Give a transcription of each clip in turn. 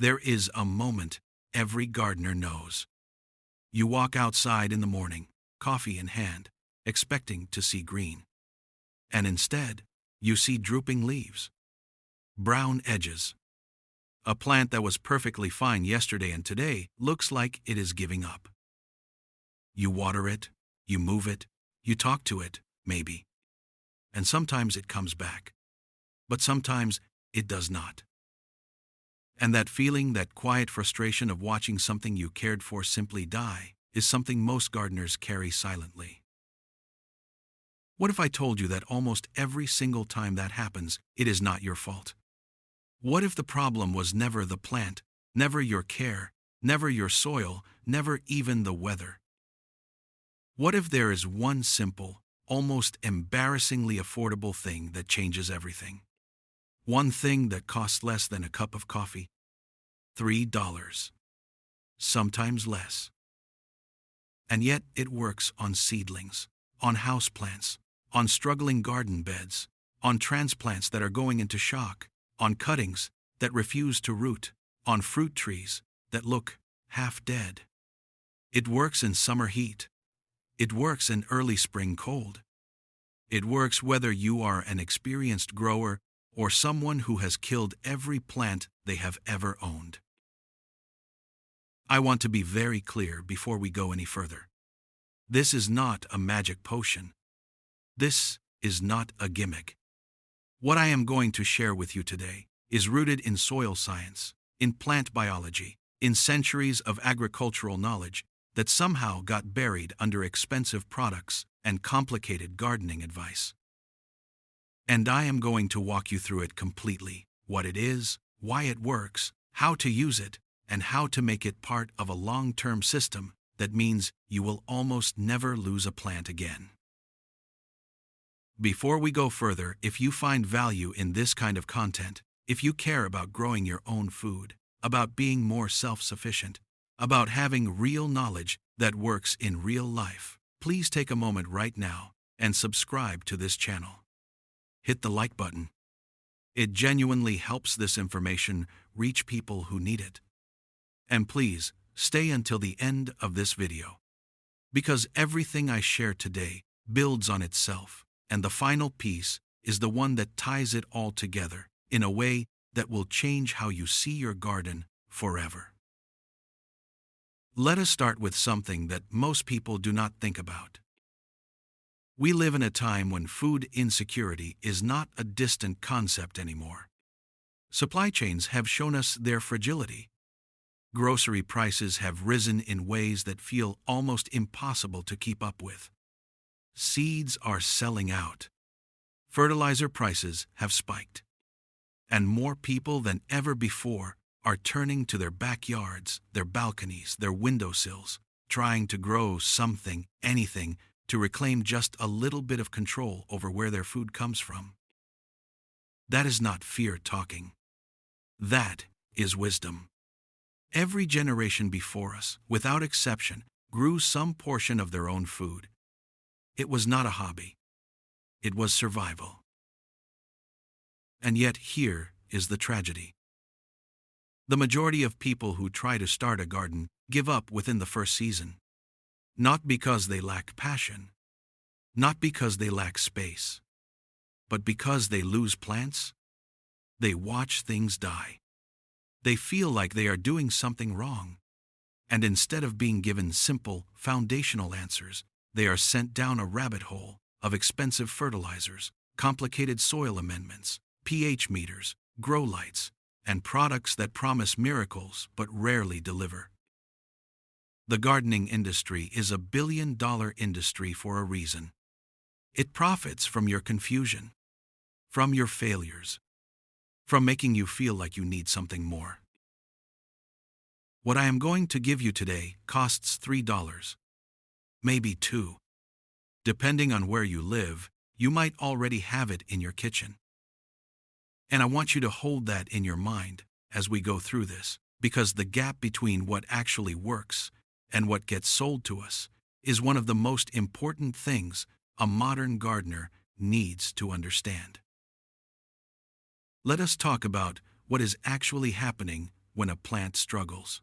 There is a moment every gardener knows. You walk outside in the morning, coffee in hand, expecting to see green. And instead, you see drooping leaves, brown edges. A plant that was perfectly fine yesterday and today looks like it is giving up. You water it, you move it, you talk to it, maybe. And sometimes it comes back. But sometimes it does not. And that feeling, that quiet frustration of watching something you cared for simply die, is something most gardeners carry silently. What if I told you that almost every single time that happens, it is not your fault? What if the problem was never the plant, never your care, never your soil, never even the weather? What if there is one simple, almost embarrassingly affordable thing that changes everything? One thing that costs less than a cup of coffee. $3. Sometimes less. And yet it works on seedlings, on houseplants, on struggling garden beds, on transplants that are going into shock, on cuttings that refuse to root, on fruit trees that look half dead. It works in summer heat. It works in early spring cold. It works whether you are an experienced grower or someone who has killed every plant they have ever owned. I want to be very clear before we go any further. This is not a magic potion. This is not a gimmick. What I am going to share with you today is rooted in soil science, in plant biology, in centuries of agricultural knowledge that somehow got buried under expensive products and complicated gardening advice. And I am going to walk you through it completely, what it is, why it works, how to use it, and how to make it part of a long-term system that means you will almost never lose a plant again. Before we go further, if you find value in this kind of content, if you care about growing your own food, about being more self-sufficient, about having real knowledge that works in real life, please take a moment right now and subscribe to this channel. Hit the like button. It genuinely helps this information reach people who need it. And please, stay until the end of this video. Because everything I share today builds on itself, and the final piece is the one that ties it all together in a way that will change how you see your garden forever. Let us start with something that most people do not think about. We live in a time when food insecurity is not a distant concept anymore. Supply chains have shown us their fragility. Grocery prices have risen in ways that feel almost impossible to keep up with. Seeds are selling out. Fertilizer prices have spiked. And more people than ever before are turning to their backyards, their balconies, their windowsills, trying to grow something, anything, to reclaim just a little bit of control over where their food comes from. That is not fear talking. That is wisdom. Every generation before us, without exception, grew some portion of their own food. It was not a hobby. It was survival. And yet here is the tragedy. The majority of people who try to start a garden give up within the first season. Not because they lack passion, not because they lack space, but because they lose plants. They watch things die. They feel like they are doing something wrong. And instead of being given simple, foundational answers, they are sent down a rabbit hole of expensive fertilizers, complicated soil amendments, pH meters, grow lights, and products that promise miracles but rarely deliver. The gardening industry is a billion-dollar industry for a reason. It profits from your confusion, from your failures, from making you feel like you need something more. What I am going to give you today costs $3, maybe $2. Depending on where you live, you might already have it in your kitchen. And I want you to hold that in your mind as we go through this, because the gap between what actually works and what gets sold to us is one of the most important things a modern gardener needs to understand. Let us talk about what is actually happening when a plant struggles.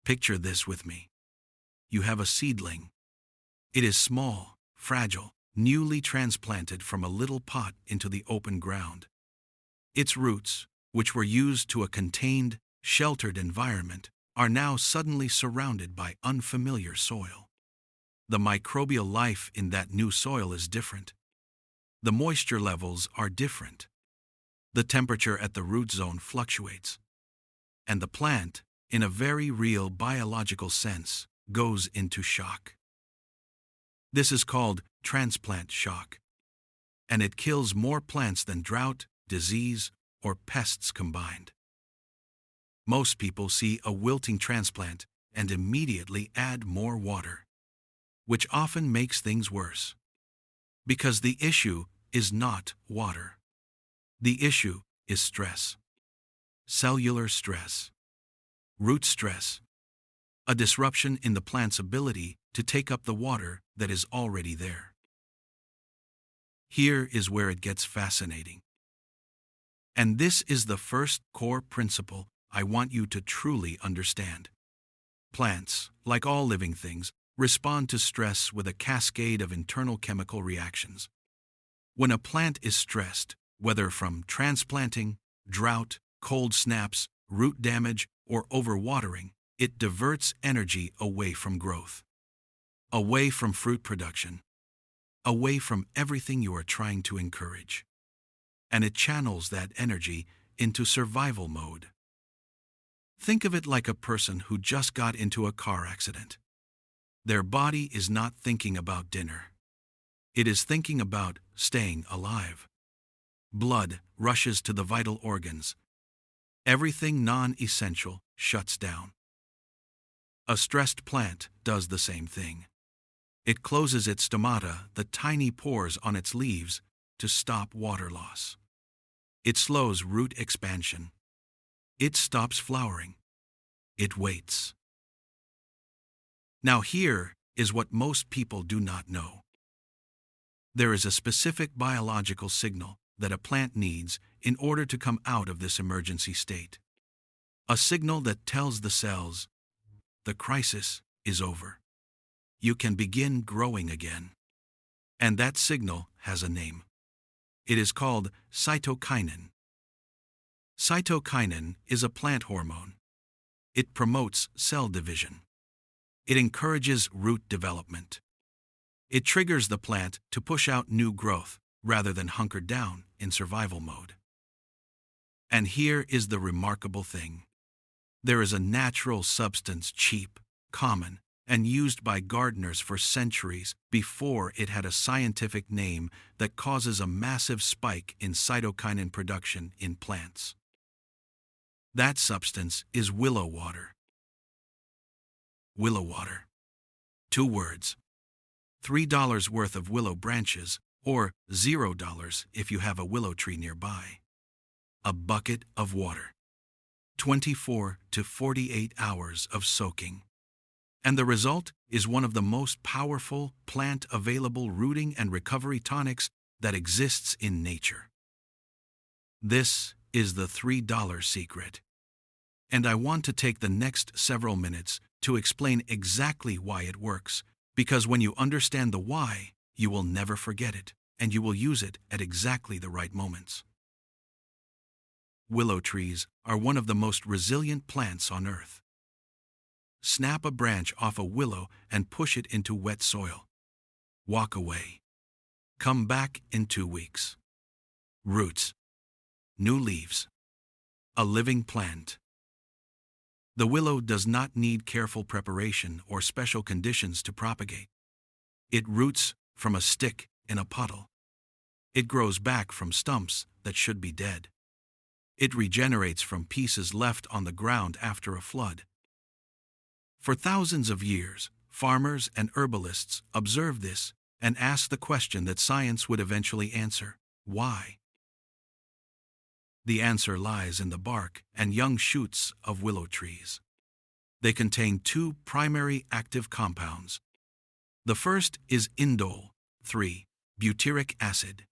Picture this with me. You have a seedling. It is small, fragile, newly transplanted from a little pot into the open ground. Its roots, which were used to a contained, sheltered environment, are now suddenly surrounded by unfamiliar soil. The microbial life in that new soil is different. The moisture levels are different. The temperature at the root zone fluctuates. And the plant, in a very real biological sense, goes into shock. This is called transplant shock. And it kills more plants than drought, disease, or pests combined. Most people see a wilting transplant and immediately add more water, which often makes things worse. Because the issue is not water. The issue is stress. Cellular stress. Root stress. A disruption in the plant's ability to take up the water that is already there. Here is where it gets fascinating. And this is the first core principle I want you to truly understand. Plants, like all living things, respond to stress with a cascade of internal chemical reactions. When a plant is stressed, whether from transplanting, drought, cold snaps, root damage, or overwatering, it diverts energy away from growth, away from fruit production, away from everything you are trying to encourage. And it channels that energy into survival mode. Think of it like a person who just got into a car accident. Their body is not thinking about dinner. It is thinking about staying alive. Blood rushes to the vital organs. Everything non-essential shuts down. A stressed plant does the same thing. It closes its stomata, the tiny pores on its leaves, to stop water loss. It slows root expansion. It stops flowering. It waits. Now here is what most people do not know. There is a specific biological signal that a plant needs in order to come out of this emergency state. A signal that tells the cells, the crisis is over. You can begin growing again. And that signal has a name. It is called cytokinin. Cytokinin is a plant hormone. It promotes cell division. It encourages root development. It triggers the plant to push out new growth rather than hunker down in survival mode. And here is the remarkable thing. There is a natural substance, cheap, common, and used by gardeners for centuries before it had a scientific name, that causes a massive spike in cytokinin production in plants. That substance is willow water. Willow water. 2 words. $3 worth of willow branches, or $0 if you have a willow tree nearby. A bucket of water. 24 to 48 hours of soaking. And the result is one of the most powerful plant-available rooting and recovery tonics that exists in nature. This is the $3 secret. And I want to take the next several minutes to explain exactly why it works, because when you understand the why, you will never forget it, and you will use it at exactly the right moments. Willow trees are one of the most resilient plants on earth. Snap a branch off a willow and push it into wet soil. Walk away. Come back in 2 weeks. Roots. New leaves. A living plant. The willow does not need careful preparation or special conditions to propagate. It roots from a stick in a puddle. It grows back from stumps that should be dead. It regenerates from pieces left on the ground after a flood. For thousands of years, farmers and herbalists observed this and asked the question that science would eventually answer: why? The answer lies in the bark and young shoots of willow trees. They contain 2 primary active compounds. The first is indole, 3-butyric acid.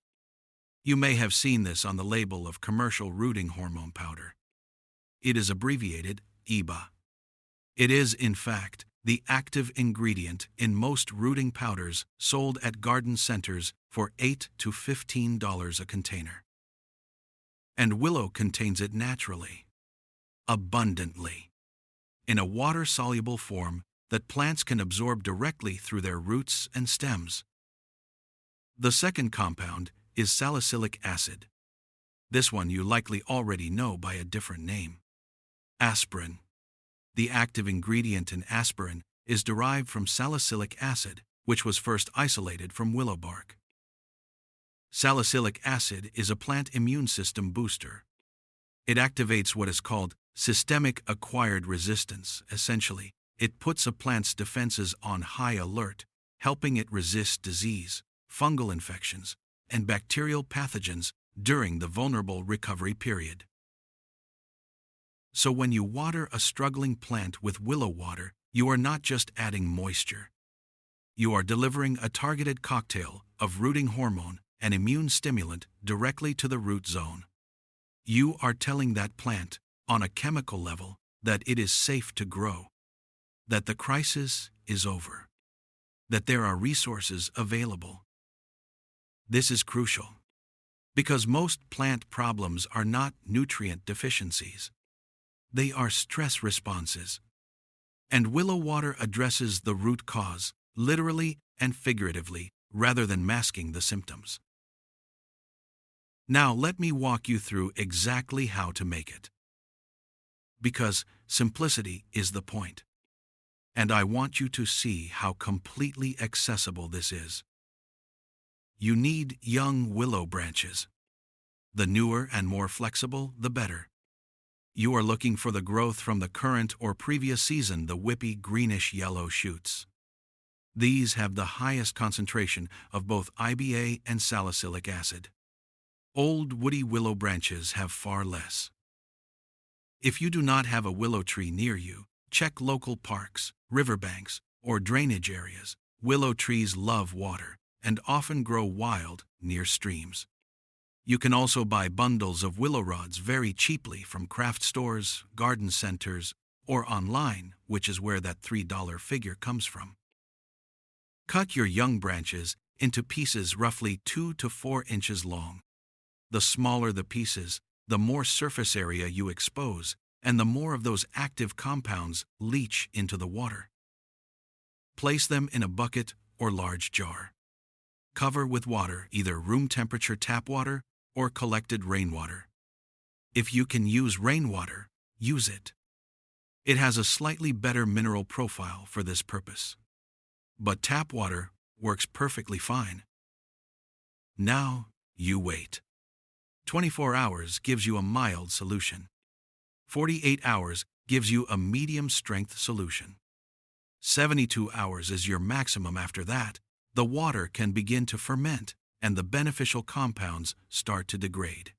You may have seen this on the label of commercial rooting hormone powder. It is abbreviated IBA. It is, in fact, the active ingredient in most rooting powders sold at garden centers for $8 to $15 a container. And Willow contains it naturally, abundantly, in a water-soluble form that plants can absorb directly through their roots and stems. The second compound is salicylic acid. This one you likely already know by a different name. Aspirin. The active ingredient in aspirin is derived from salicylic acid, which was first isolated from willow bark. Salicylic acid is a plant immune system booster. It activates what is called systemic acquired resistance. Essentially, it puts a plant's defenses on high alert, helping it resist disease, fungal infections, and bacterial pathogens during the vulnerable recovery period. So when you water a struggling plant with willow water, you are not just adding moisture. You are delivering a targeted cocktail of rooting hormone and immune stimulant directly to the root zone. You are telling that plant, on a chemical level, that it is safe to grow, that the crisis is over, that there are resources available. This is crucial, because most plant problems are not nutrient deficiencies. They are stress responses. And willow water addresses the root cause, literally and figuratively, rather than masking the symptoms. Now let me walk you through exactly how to make it. Because simplicity is the point. And I want you to see how completely accessible this is. You need young willow branches. The newer and more flexible, the better. You are looking for the growth from the current or previous season, the whippy greenish-yellow shoots. These have the highest concentration of both IBA and salicylic acid. Old woody willow branches have far less. If you do not have a willow tree near you, check local parks, riverbanks, or drainage areas. Willow trees love water and often grow wild near streams. You can also buy bundles of willow rods very cheaply from craft stores, garden centers, or online, which is where that $3 figure comes from. Cut your young branches into pieces roughly 2 to 4 inches long. The smaller the pieces, the more surface area you expose, and the more of those active compounds leach into the water. Place them in a bucket or large jar. Cover with water, either room temperature tap water or collected rainwater. If you can use rainwater, use it. It has a slightly better mineral profile for this purpose. But tap water works perfectly fine. Now, you wait. 24 hours gives you a mild solution. 48 hours gives you a medium-strength solution. 72 hours is your maximum. After that, the water can begin to ferment, and the beneficial compounds start to degrade.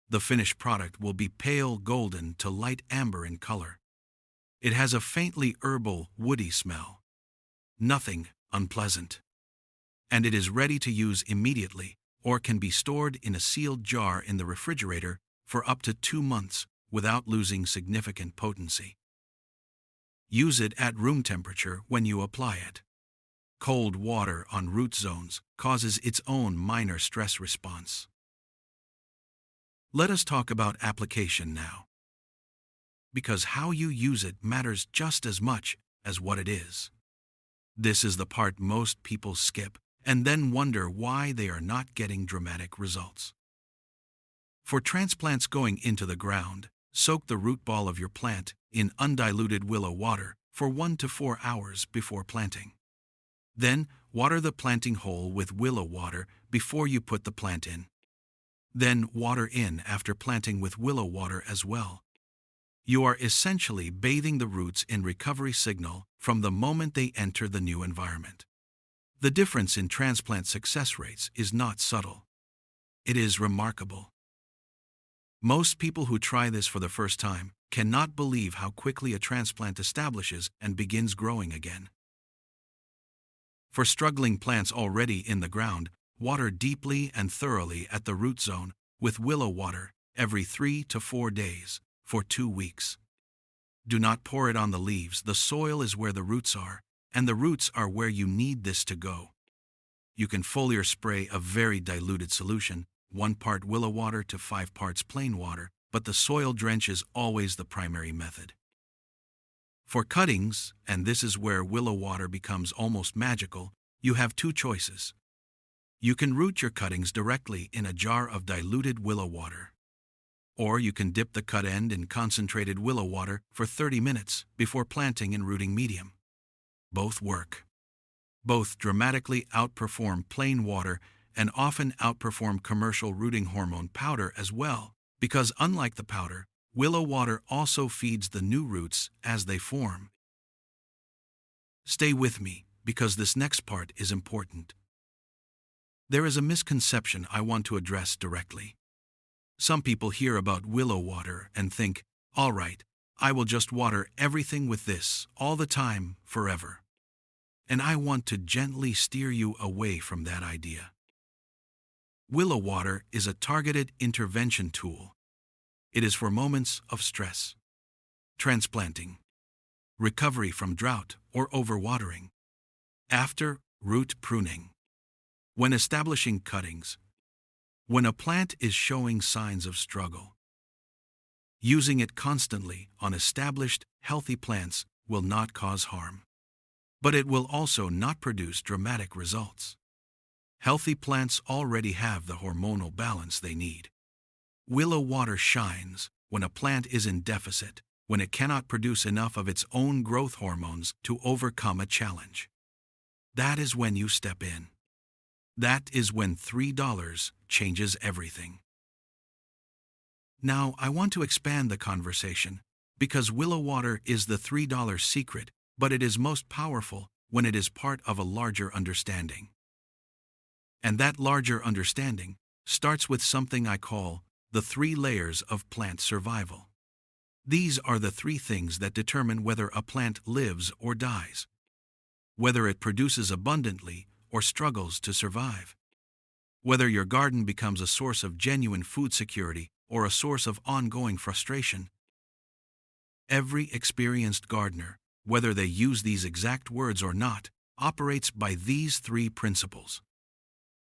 The finished product will be pale golden to light amber in color. It has a faintly herbal, woody smell. Nothing unpleasant. And it is ready to use immediately, or can be stored in a sealed jar in the refrigerator for up to 2 months without losing significant potency. Use it at room temperature when you apply it. Cold water on root zones causes its own minor stress response. Let us talk about application now. Because how you use it matters just as much as what it is. This is the part most people skip and then wonder why they are not getting dramatic results. For transplants going into the ground, soak the root ball of your plant in undiluted willow water for 1 to 4 hours before planting. Then, water the planting hole with willow water before you put the plant in. Then, water in after planting with willow water as well. You are essentially bathing the roots in recovery signal from the moment they enter the new environment. The difference in transplant success rates is not subtle. It is remarkable. Most people who try this for the first time cannot believe how quickly a transplant establishes and begins growing again. For struggling plants already in the ground, water deeply and thoroughly at the root zone with willow water every 3 to 4 days, for 2 weeks. Do not pour it on the leaves. The soil is where the roots are, and the roots are where you need this to go. You can foliar spray a very diluted solution, 1 part willow water to 5 parts plain water, but the soil drench is always the primary method. For cuttings, and this is where willow water becomes almost magical, you have 2 choices. You can root your cuttings directly in a jar of diluted willow water. Or you can dip the cut end in concentrated willow water for 30 minutes before planting in rooting medium. Both work. Both dramatically outperform plain water and often outperform commercial rooting hormone powder as well, because unlike the powder, willow water also feeds the new roots as they form. Stay with me, because this next part is important. There is a misconception I want to address directly. Some people hear about willow water and think, all right, I will just water everything with this, all the time, forever. And I want to gently steer you away from that idea. Willow water is a targeted intervention tool. It is for moments of stress, transplanting, recovery from drought or overwatering, after root pruning, when establishing cuttings, when a plant is showing signs of struggle. Using it constantly on established, healthy plants will not cause harm. But it will also not produce dramatic results. Healthy plants already have the hormonal balance they need. Willow water shines when a plant is in deficit, when it cannot produce enough of its own growth hormones to overcome a challenge. That is when you step in. That is when $3 changes everything. Now, I want to expand the conversation, because willow water is the $3 secret, but it is most powerful when it is part of a larger understanding. And that larger understanding starts with something I call the 3 layers of plant survival. These are the 3 things that determine whether a plant lives or dies, whether it produces abundantly or struggles to survive, whether your garden becomes a source of genuine food security or a source of ongoing frustration. Every experienced gardener, whether they use these exact words or not, operates by these 3 principles.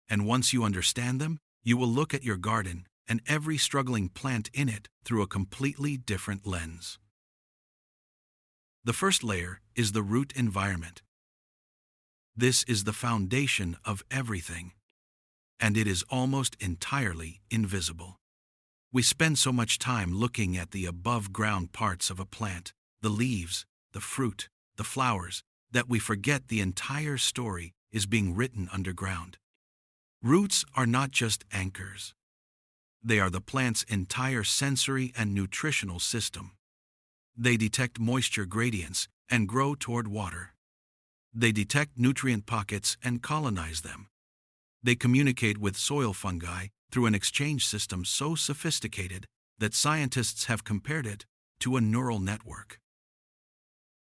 And once you understand them, you will look at your garden and every struggling plant in it through a completely different lens. The first layer is the root environment. This is the foundation of everything, and it is almost entirely invisible. We spend so much time looking at the above-ground parts of a plant, the leaves, the fruit, the flowers, that we forget the entire story is being written underground. Roots are not just anchors. They are the plant's entire sensory and nutritional system. They detect moisture gradients and grow toward water. They detect nutrient pockets and colonize them. They communicate with soil fungi through an exchange system so sophisticated that scientists have compared it to a neural network.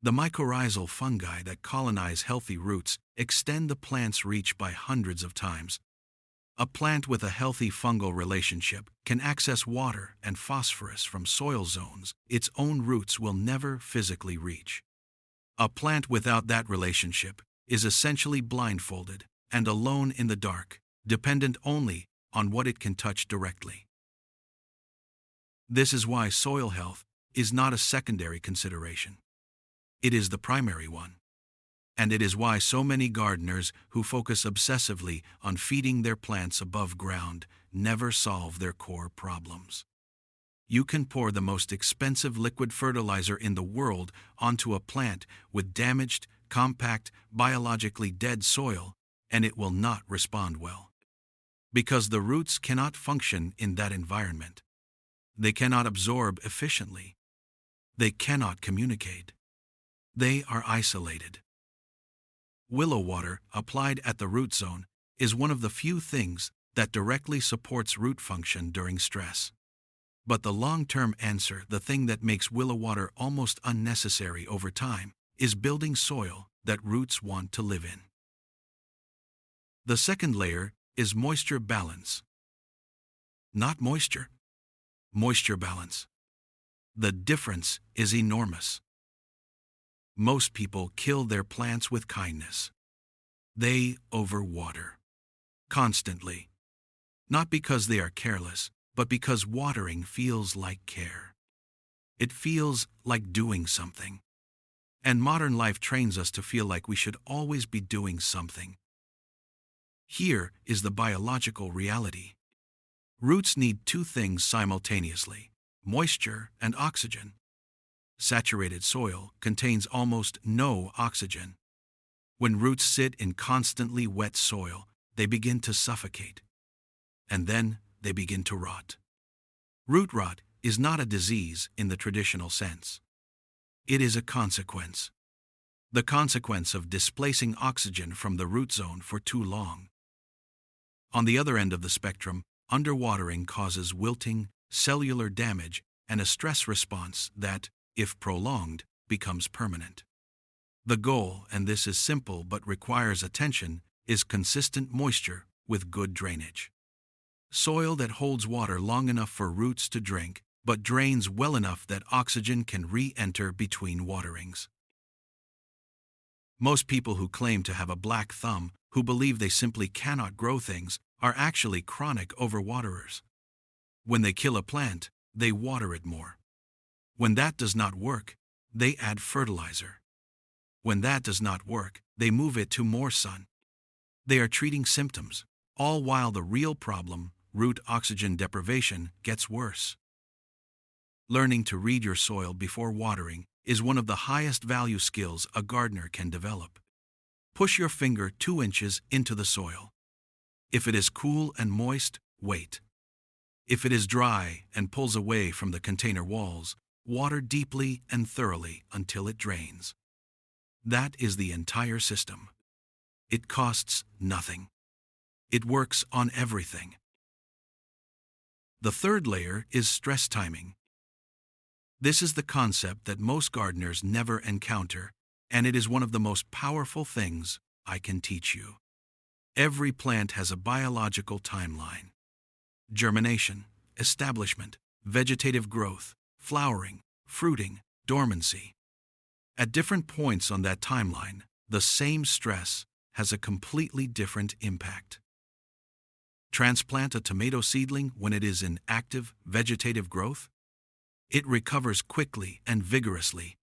The mycorrhizal fungi that colonize healthy roots extend the plant's reach by hundreds of times. A plant with a healthy fungal relationship can access water and phosphorus from soil zones its own roots will never physically reach. A plant without that relationship is essentially blindfolded and alone in the dark, dependent only on what it can touch directly. This is why soil health is not a secondary consideration. It is the primary one. And it is why so many gardeners who focus obsessively on feeding their plants above ground never solve their core problems. You can pour the most expensive liquid fertilizer in the world onto a plant with damaged, compact, biologically dead soil, and it will not respond well. Because the roots cannot function in that environment. They cannot absorb efficiently. They cannot communicate. They are isolated. Willow water, applied at the root zone, is one of the few things that directly supports root function during stress. But the long-term answer, the thing that makes willow water almost unnecessary over time, is building soil that roots want to live in. The second layer is moisture balance. Not moisture. moisture balance. The difference is enormous. Most people kill their plants with kindness. They overwater. Constantly. Not because they are careless, but because watering feels like care. It feels like doing something. And modern life trains us to feel like we should always be doing something. Here is the biological reality. Roots need two things simultaneously: moisture and oxygen. Saturated soil contains almost no oxygen. When roots sit in constantly wet soil, they begin to suffocate. And then they begin to rot. Root rot is not a disease in the traditional sense. It is a consequence. The consequence of displacing oxygen from the root zone for too long. On the other end of the spectrum, underwatering causes wilting, cellular damage, and a stress response that, if prolonged, becomes permanent. The goal, and this is simple but requires attention, is consistent moisture with good drainage. Soil that holds water long enough for roots to drink, but drains well enough that oxygen can re-enter between waterings. Most people who claim to have a black thumb, who believe they simply cannot grow things, are actually chronic overwaterers. When they kill a plant, they water it more. When that does not work, they add fertilizer. When that does not work, they move it to more sun. They are treating symptoms, all while the real problem, root oxygen deprivation, gets worse. Learning to read your soil before watering is one of the highest value skills a gardener can develop. Push your finger 2 inches into the soil. If it is cool and moist, wait. If it is dry and pulls away from the container walls, water deeply and thoroughly until it drains. That is the entire system. It costs nothing. It works on everything. The third layer is stress timing. This is the concept that most gardeners never encounter, and it is one of the most powerful things I can teach you. Every plant has a biological timeline. Germination, establishment, vegetative growth, flowering, fruiting, dormancy. At different points on that timeline, the same stress has a completely different impact. Transplant a tomato seedling when it is in active vegetative growth. It recovers quickly and vigorously.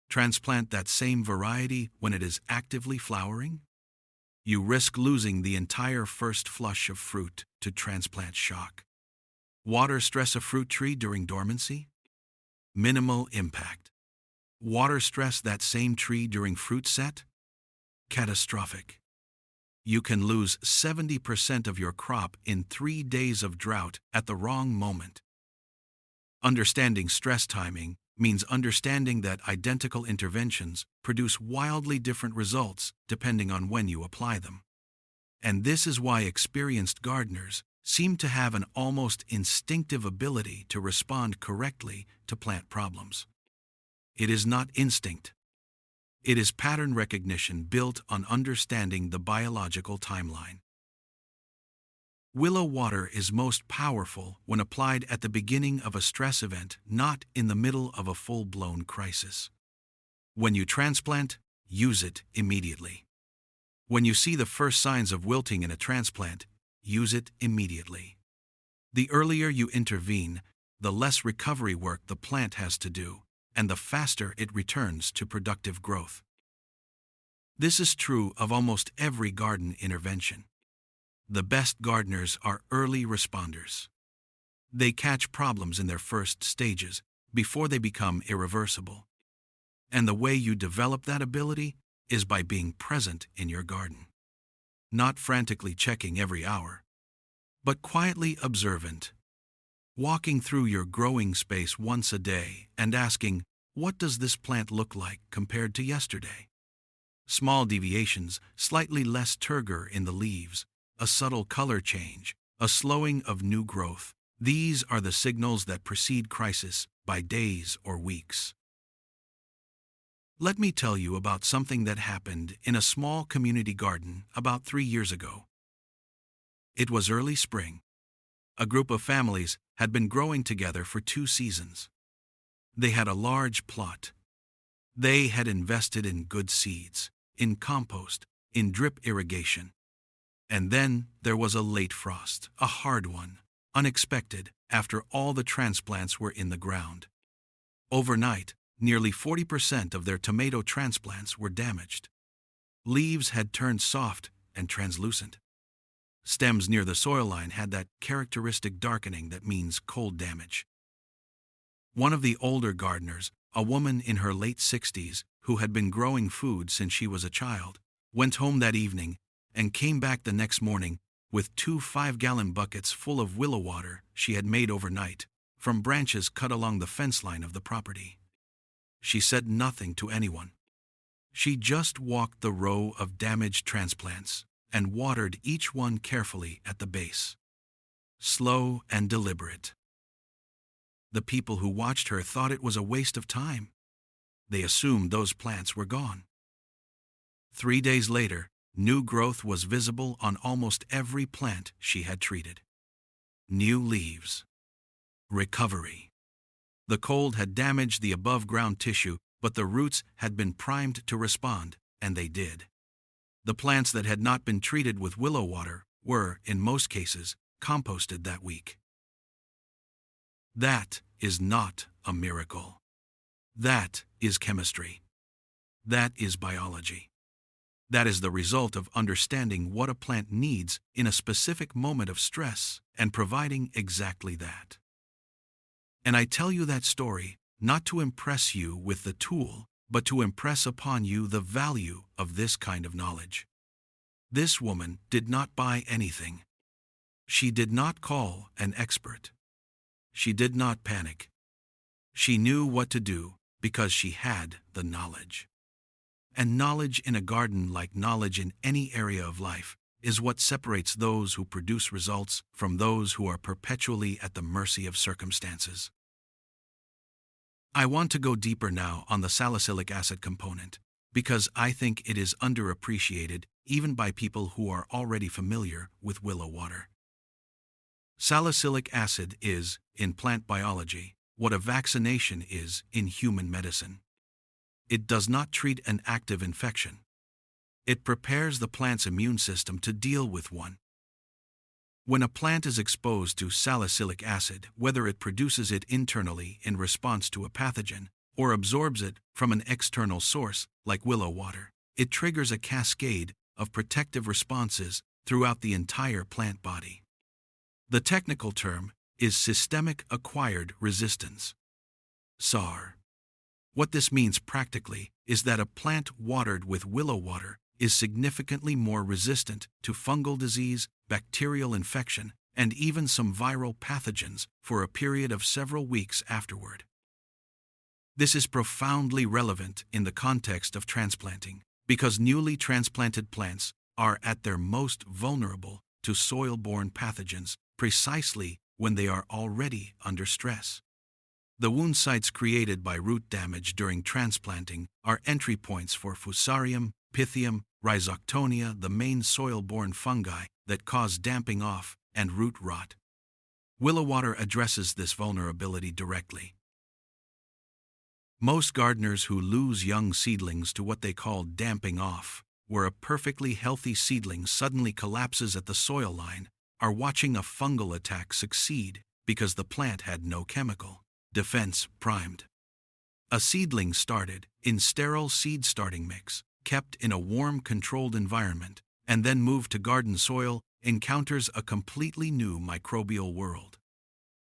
Transplant that same variety when it is actively flowering. You risk losing the entire first flush of fruit to transplant shock. Water stress a fruit tree during dormancy? Minimal impact. Water stress that same tree during fruit set? Catastrophic. You can lose 70% of your crop in 3 days of drought at the wrong moment. Understanding stress timing means understanding that identical interventions produce wildly different results depending on when you apply them. And this is why experienced gardeners seem to have an almost instinctive ability to respond correctly to plant problems. It is not instinct. It is pattern recognition built on understanding the biological timeline. Willow water is most powerful when applied at the beginning of a stress event, not in the middle of a full-blown crisis. When you transplant, use it immediately. When you see the first signs of wilting in a transplant, use it immediately. The earlier you intervene, the less recovery work the plant has to do, and the faster it returns to productive growth. This is true of almost every garden intervention. The best gardeners are early responders. They catch problems in their first stages before they become irreversible. And the way you develop that ability is by being present in your garden. Not frantically checking every hour, but quietly observant. Walking through your growing space once a day and asking, what does this plant look like compared to yesterday? Small deviations, slightly less turgor in the leaves, a subtle color change, a slowing of new growth. These are the signals that precede crisis by days or weeks. Let me tell you about something that happened in a small community garden about 3 years ago. It was early spring. A group of families had been growing together for 2 seasons. They had a large plot. They had invested in good seeds, in compost, in drip irrigation. And then there was a late frost, a hard one, unexpected, after all the transplants were in the ground. Overnight, nearly 40% of their tomato transplants were damaged. Leaves had turned soft and translucent. Stems near the soil line had that characteristic darkening that means cold damage. One of the older gardeners, a woman in her late 60s who had been growing food since she was a child, went home that evening and came back the next morning with 2 5-gallon buckets full of willow water she had made overnight from branches cut along the fence line of the property. She said nothing to anyone. She just walked the row of damaged transplants and watered each one carefully at the base. Slow and deliberate. The people who watched her thought it was a waste of time. They assumed those plants were gone. 3 days later, new growth was visible on almost every plant she had treated. New leaves. Recovery. The cold had damaged the above-ground tissue, but the roots had been primed to respond, and they did. The plants that had not been treated with willow water were, in most cases, composted that week. That is not a miracle. That is chemistry. That is biology. That is the result of understanding what a plant needs in a specific moment of stress and providing exactly that. And I tell you that story not to impress you with the tool, but to impress upon you the value of this kind of knowledge. This woman did not buy anything. She did not call an expert. She did not panic. She knew what to do because she had the knowledge. And knowledge in a garden, like knowledge in any area of life, is what separates those who produce results from those who are perpetually at the mercy of circumstances. I want to go deeper now on the salicylic acid component, because I think it is underappreciated even by people who are already familiar with willow water. Salicylic acid is, in plant biology, what a vaccination is in human medicine. It does not treat an active infection. It prepares the plant's immune system to deal with one. When a plant is exposed to salicylic acid, whether it produces it internally in response to a pathogen or absorbs it from an external source like willow water, it triggers a cascade of protective responses throughout the entire plant body. The technical term is systemic acquired resistance, SAR. What this means practically is that a plant watered with willow water is significantly more resistant to fungal disease, bacterial infection, and even some viral pathogens for a period of several weeks afterward. This is profoundly relevant in the context of transplanting, because newly transplanted plants are at their most vulnerable to soil-borne pathogens precisely when they are already under stress. The wound sites created by root damage during transplanting are entry points for Fusarium, Pythium, Rhizoctonia, the main soil-borne fungi that cause damping off and root rot. Willow water addresses this vulnerability directly. Most gardeners who lose young seedlings to what they call damping off, where a perfectly healthy seedling suddenly collapses at the soil line, are watching a fungal attack succeed because the plant had no chemical defense primed. A seedling started in sterile seed starting mix, kept in a warm, controlled environment, and then moved to garden soil, encounters a completely new microbial world.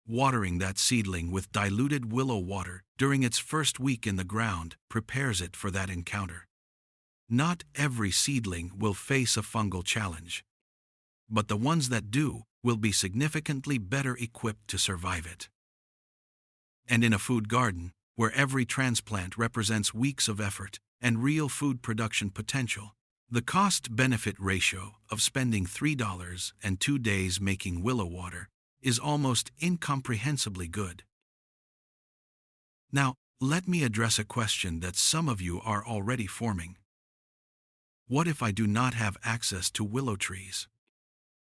Watering that seedling with diluted willow water during its first week in the ground prepares it for that encounter. Not every seedling will face a fungal challenge, but the ones that do will be significantly better equipped to survive it. And in a food garden, where every transplant represents weeks of effort and real food production potential, the cost-benefit ratio of spending $3 and 2 days making willow water is almost incomprehensibly good. Now, let me address a question that some of you are already forming. What if I do not have access to willow trees?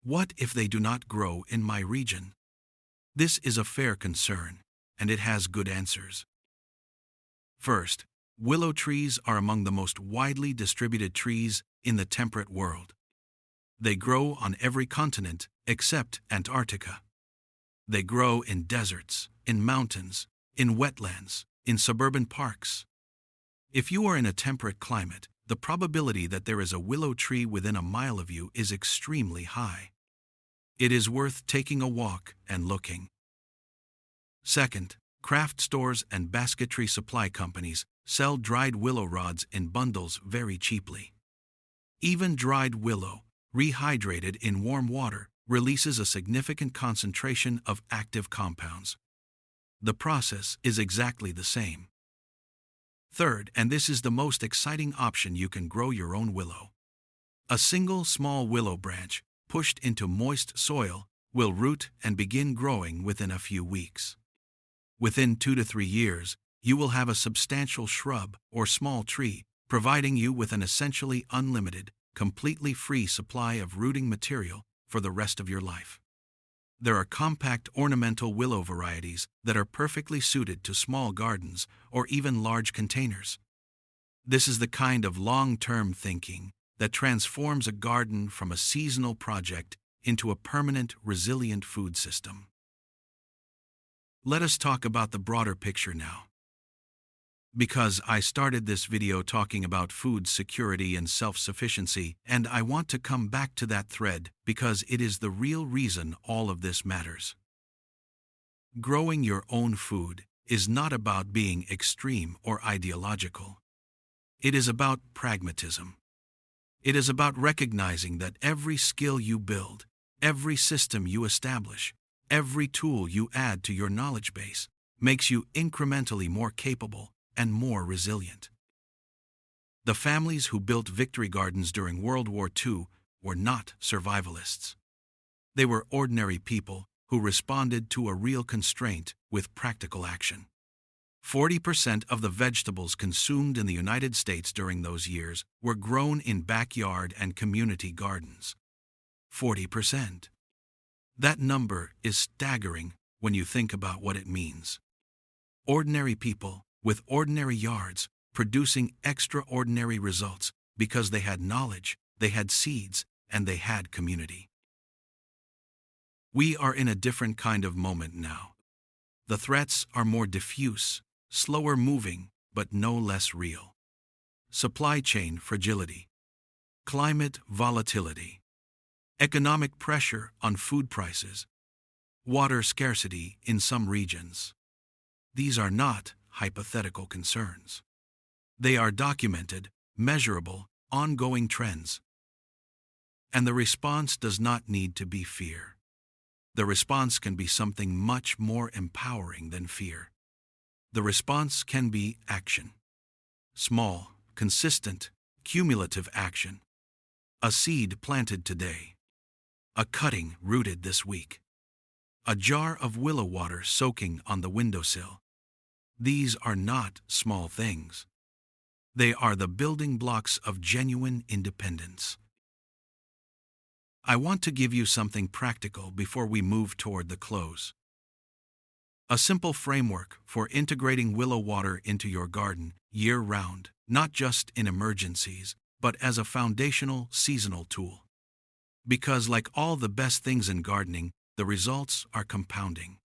What if they do not grow in my region? This is a fair concern, and it has good answers. First, willow trees are among the most widely distributed trees in the temperate world. They grow on every continent except Antarctica. They grow in deserts, in mountains, in wetlands, in suburban parks. If you are in a temperate climate, the probability that there is a willow tree within a mile of you is extremely high. It is worth taking a walk and looking. Second, craft stores and basketry supply companies sell dried willow rods in bundles very cheaply. Even dried willow, rehydrated in warm water, releases a significant concentration of active compounds. The process is exactly the same. Third, and this is the most exciting option, you can grow your own willow. A single small willow branch, pushed into moist soil, will root and begin growing within a few weeks. Within 2 to 3 years, you will have a substantial shrub or small tree, providing you with an essentially unlimited, completely free supply of rooting material for the rest of your life. There are compact ornamental willow varieties that are perfectly suited to small gardens or even large containers. This is the kind of long-term thinking that transforms a garden from a seasonal project into a permanent, resilient food system. Let us talk about the broader picture now. Because I started this video talking about food security and self-sufficiency, and I want to come back to that thread because it is the real reason all of this matters. Growing your own food is not about being extreme or ideological. It is about pragmatism. It is about recognizing that every skill you build, every system you establish, every tool you add to your knowledge base makes you incrementally more capable and more resilient. The families who built victory gardens during World War II were not survivalists. They were ordinary people who responded to a real constraint with practical action. 40% of the vegetables consumed in the United States during those years were grown in backyard and community gardens. 40%. That number is staggering when you think about what it means. Ordinary people with ordinary yards, producing extraordinary results because they had knowledge, they had seeds, and they had community. We are in a different kind of moment now. The threats are more diffuse, slower moving, but no less real. Supply chain fragility, climate volatility, economic pressure on food prices, water scarcity in some regions. These are not hypothetical concerns. They are documented, measurable, ongoing trends. And the response does not need to be fear. The response can be something much more empowering than fear. The response can be action. Small, consistent, cumulative action. A seed planted today. A cutting rooted this week. A jar of willow water soaking on the windowsill. These are not small things. They are the building blocks of genuine independence. I want to give you something practical before we move toward the close. A simple framework for integrating willow water into your garden year-round, not just in emergencies, but as a foundational seasonal tool. Because like all the best things in gardening, the results are compounding.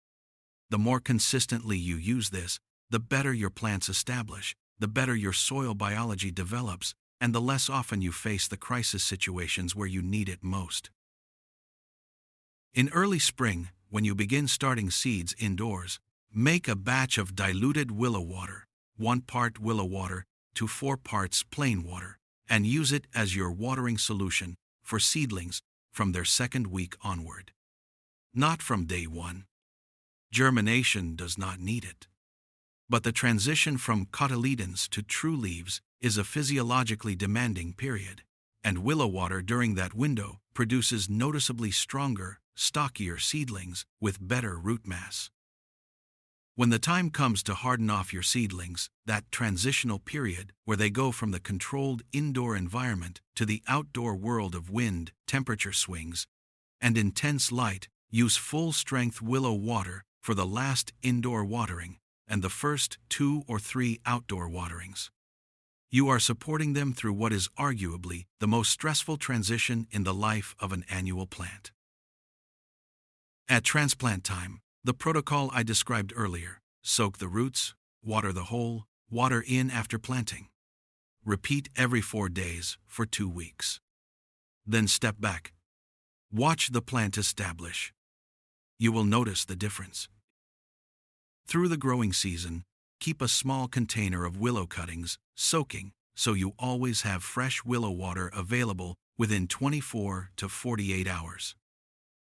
The more consistently you use this, the better your plants establish, the better your soil biology develops, and the less often you face the crisis situations where you need it most. In early spring, when you begin starting seeds indoors, make a batch of diluted willow water, 1 part willow water to 4 parts plain water, and use it as your watering solution for seedlings from their second week onward. Not from day 1. Germination does not need it. But the transition from cotyledons to true leaves is a physiologically demanding period, and willow water during that window produces noticeably stronger, stockier seedlings with better root mass. When the time comes to harden off your seedlings, that transitional period where they go from the controlled indoor environment to the outdoor world of wind, temperature swings, and intense light, Use full-strength willow water for the last indoor watering and the first 2 or 3 outdoor waterings. You are supporting them through what is arguably the most stressful transition in the life of an annual plant. At transplant time, the protocol I described earlier: soak the roots, water the whole, water in after planting. Repeat every 4 days for 2 weeks. Then step back. Watch the plant establish. You will notice the difference. Through the growing season, keep a small container of willow cuttings soaking so you always have fresh willow water available within 24 to 48 hours.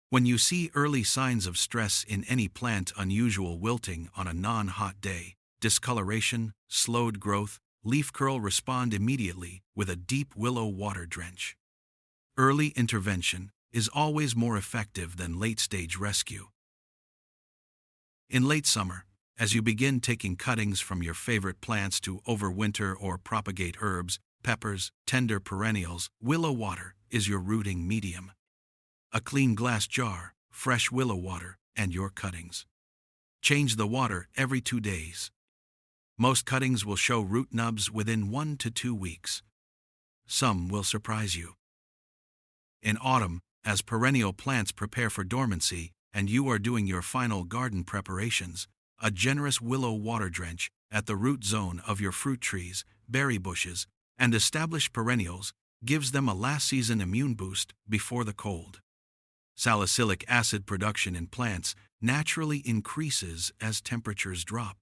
When you see early signs of stress in any plant, unusual wilting on a non-hot day, discoloration, slowed growth, leaf curl, respond immediately with a deep willow water drench. Early intervention is always more effective than late-stage rescue. In late summer, as you begin taking cuttings from your favorite plants to overwinter or propagate herbs, peppers, tender perennials, willow water is your rooting medium. A clean glass jar, fresh willow water, and your cuttings. Change the water every 2 days. Most cuttings will show root nubs within 1 to 2 weeks. Some will surprise you. In autumn, as perennial plants prepare for dormancy and you are doing your final garden preparations, a generous willow water drench at the root zone of your fruit trees, berry bushes, and established perennials gives them a last-season immune boost before the cold. Salicylic acid production in plants naturally increases as temperatures drop.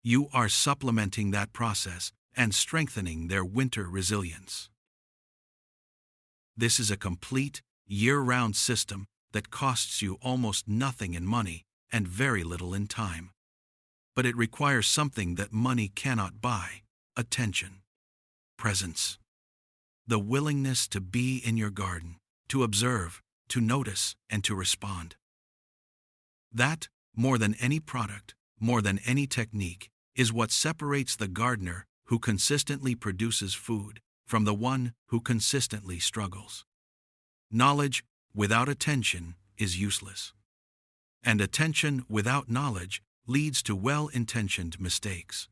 You are supplementing that process and strengthening their winter resilience. This is a complete, year-round system that costs you almost nothing in money and very little in time. But it requires something that money cannot buy: attention, presence, the willingness to be in your garden, to observe, to notice, and to respond. That, more than any product, more than any technique, is what separates the gardener who consistently produces food from the one who consistently struggles. Knowledge without attention is useless. And attention without knowledge leads to well-intentioned mistakes.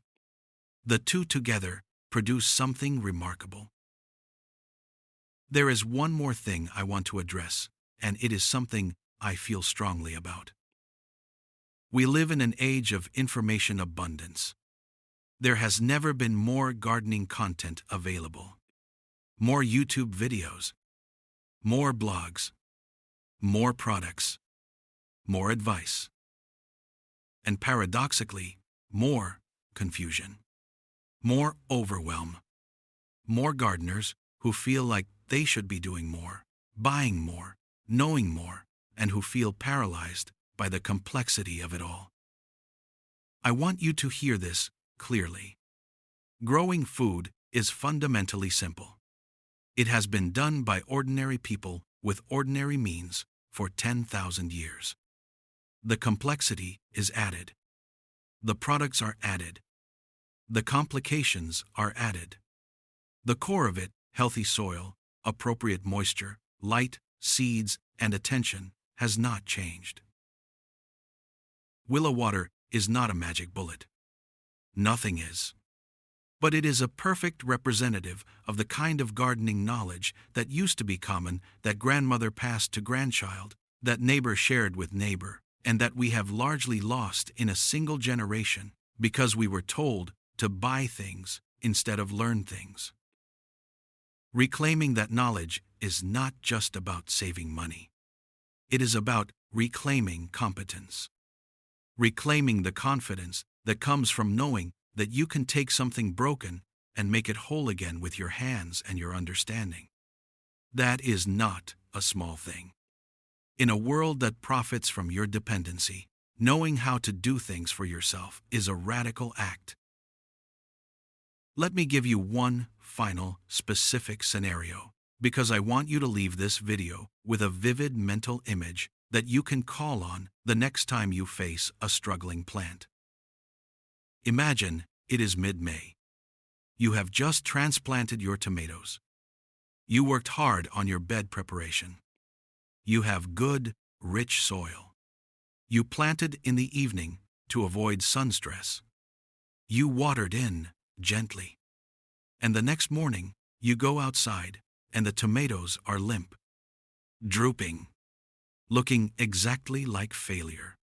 The two together produce something remarkable. There is one more thing I want to address, and it is something I feel strongly about. We live in an age of information abundance. There has never been more gardening content available. More YouTube videos, more blogs, more products, more advice, and paradoxically, more confusion, more overwhelm, more gardeners who feel like they should be doing more, buying more, knowing more, and who feel paralyzed by the complexity of it all. I want you to hear this clearly. Growing food is fundamentally simple. It has been done by ordinary people with ordinary means for 10,000 years. The complexity is added. The products are added. The complications are added. The core of it, healthy soil, appropriate moisture, light, seeds, and attention, has not changed. Willow water is not a magic bullet. Nothing is. But it is a perfect representative of the kind of gardening knowledge that used to be common, that grandmother passed to grandchild, that neighbor shared with neighbor, and that we have largely lost in a single generation because we were told to buy things instead of learn things. Reclaiming that knowledge is not just about saving money. It is about reclaiming competence. Reclaiming the confidence that comes from knowing that you can take something broken and make it whole again with your hands and your understanding. That is not a small thing. In a world that profits from your dependency, knowing how to do things for yourself is a radical act. Let me give you one final, specific scenario, because I want you to leave this video with a vivid mental image that you can call on the next time you face a struggling plant. Imagine it is mid-May. You have just transplanted your tomatoes. You worked hard on your bed preparation. You have good, rich soil. You planted in the evening to avoid sun stress. You watered in gently. And the next morning, you go outside, and the tomatoes are limp, drooping, looking exactly like failure.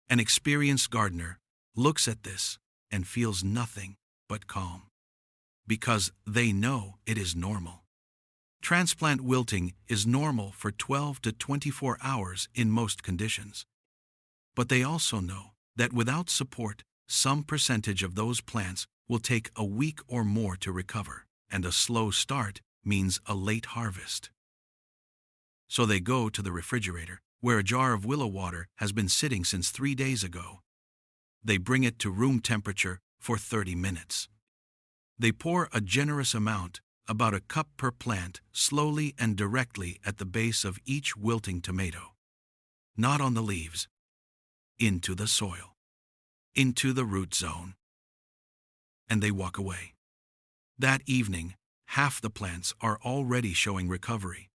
An experienced gardener looks at this and feels nothing but calm, because they know it is normal. Transplant wilting is normal for 12 to 24 hours in most conditions. But they also know that without support, some percentage of those plants will take a week or more to recover, and a slow start means a late harvest. So they go to the refrigerator, where a jar of willow water has been sitting since 3 days ago. They bring it to room temperature for 30 minutes. They pour a generous amount, about a cup per plant, slowly and directly at the base of each wilting tomato. Not on the leaves. Into the soil. Into the root zone. And they walk away. That evening, half the plants are already showing recovery.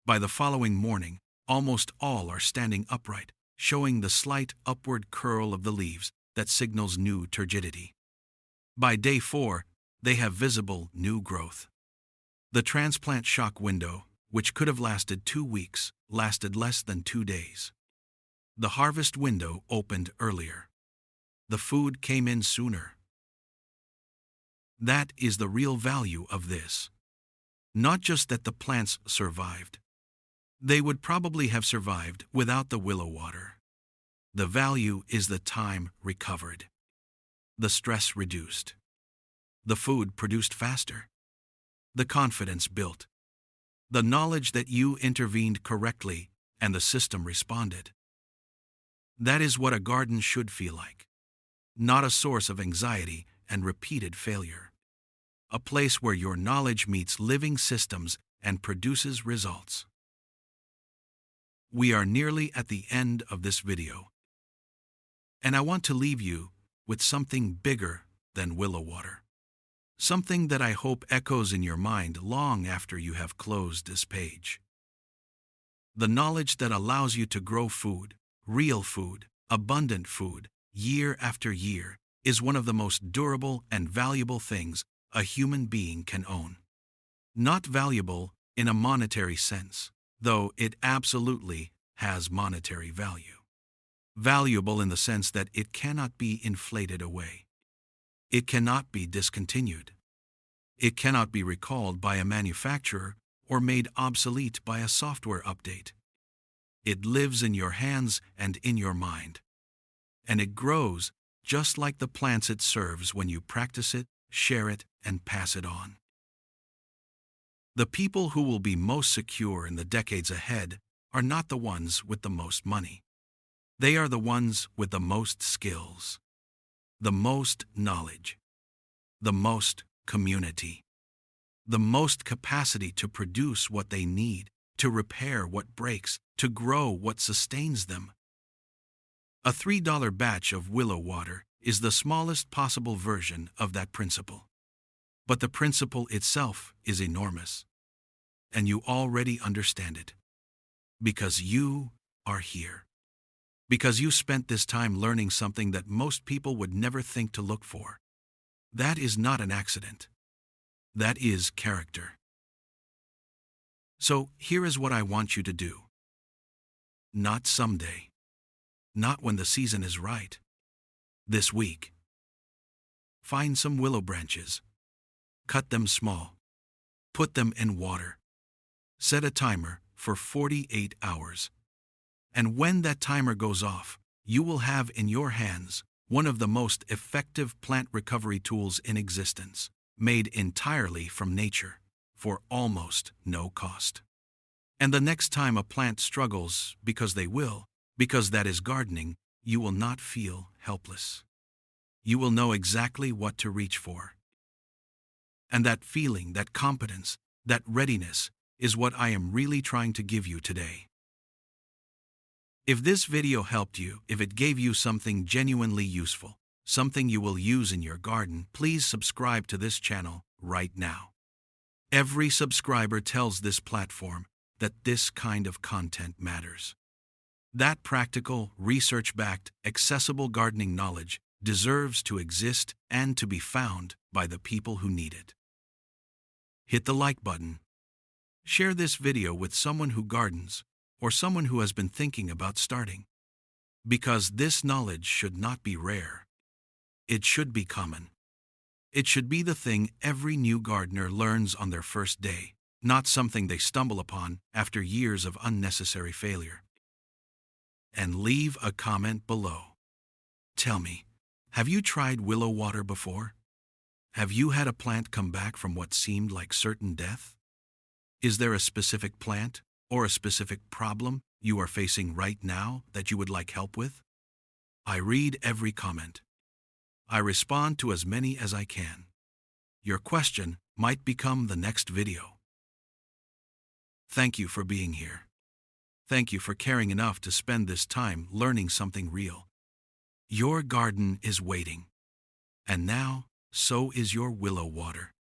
By the following morning, almost all are standing upright, showing the slight upward curl of the leaves that signals new turgidity. By day 4, they have visible new growth. The transplant shock window, which could have lasted 2 weeks, lasted less than 2 days. The harvest window opened earlier. The food came in sooner. That is the real value of this. Not just that the plants survived. They would probably have survived without the willow water. The value is the time recovered. The stress reduced. The food produced faster. The confidence built. The knowledge that you intervened correctly and the system responded. That is what a garden should feel like. Not a source of anxiety and repeated failure. A place where your knowledge meets living systems and produces results. We are nearly at the end of this video. And I want to leave you with something bigger than willow water. Something that I hope echoes in your mind long after you have closed this page. The knowledge that allows you to grow food, real food, abundant food, year after year, is one of the most durable and valuable things a human being can own. Not valuable in a monetary sense, though it absolutely has monetary value. Valuable in the sense that it cannot be inflated away. It cannot be discontinued. It cannot be recalled by a manufacturer or made obsolete by a software update. It lives in your hands and in your mind. And it grows just like the plants it serves when you practice it, share it, and pass it on. The people who will be most secure in the decades ahead are not the ones with the most money. They are the ones with the most skills, the most knowledge, the most community, the most capacity to produce what they need, to repair what breaks, to grow what sustains them. A $3 batch of willow water is the smallest possible version of that principle. But the principle itself is enormous. And you already understand it. Because you are here. Because you spent this time learning something that most people would never think to look for. That is not an accident. That is character. So here is what I want you to do. Not someday. Not when the season is right. This week. Find some willow branches. Cut them small. Put them in water. Set a timer for 48 hours. And when that timer goes off, you will have in your hands one of the most effective plant recovery tools in existence, made entirely from nature, for almost no cost. And the next time a plant struggles, because they will, because that is gardening, you will not feel helpless. You will know exactly what to reach for. And that feeling, that competence, that readiness is what I am really trying to give you today. If this video helped you, if it gave you something genuinely useful, something you will use in your garden, please subscribe to this channel right now. Every subscriber tells this platform that this kind of content matters. That practical, research-backed, accessible gardening knowledge deserves to exist and to be found by the people who need it. Hit the like button. Share this video with someone who gardens or someone who has been thinking about starting. Because this knowledge should not be rare. It should be common. It should be the thing every new gardener learns on their first day, not something they stumble upon after years of unnecessary failure. And leave a comment below. Tell me, have you tried willow water before? Have you had a plant come back from what seemed like certain death? Is there a specific plant or a specific problem you are facing right now that you would like help with? I read every comment. I respond to as many as I can. Your question might become the next video. Thank you for being here. Thank you for caring enough to spend this time learning something real. Your garden is waiting. And now, so is your willow water.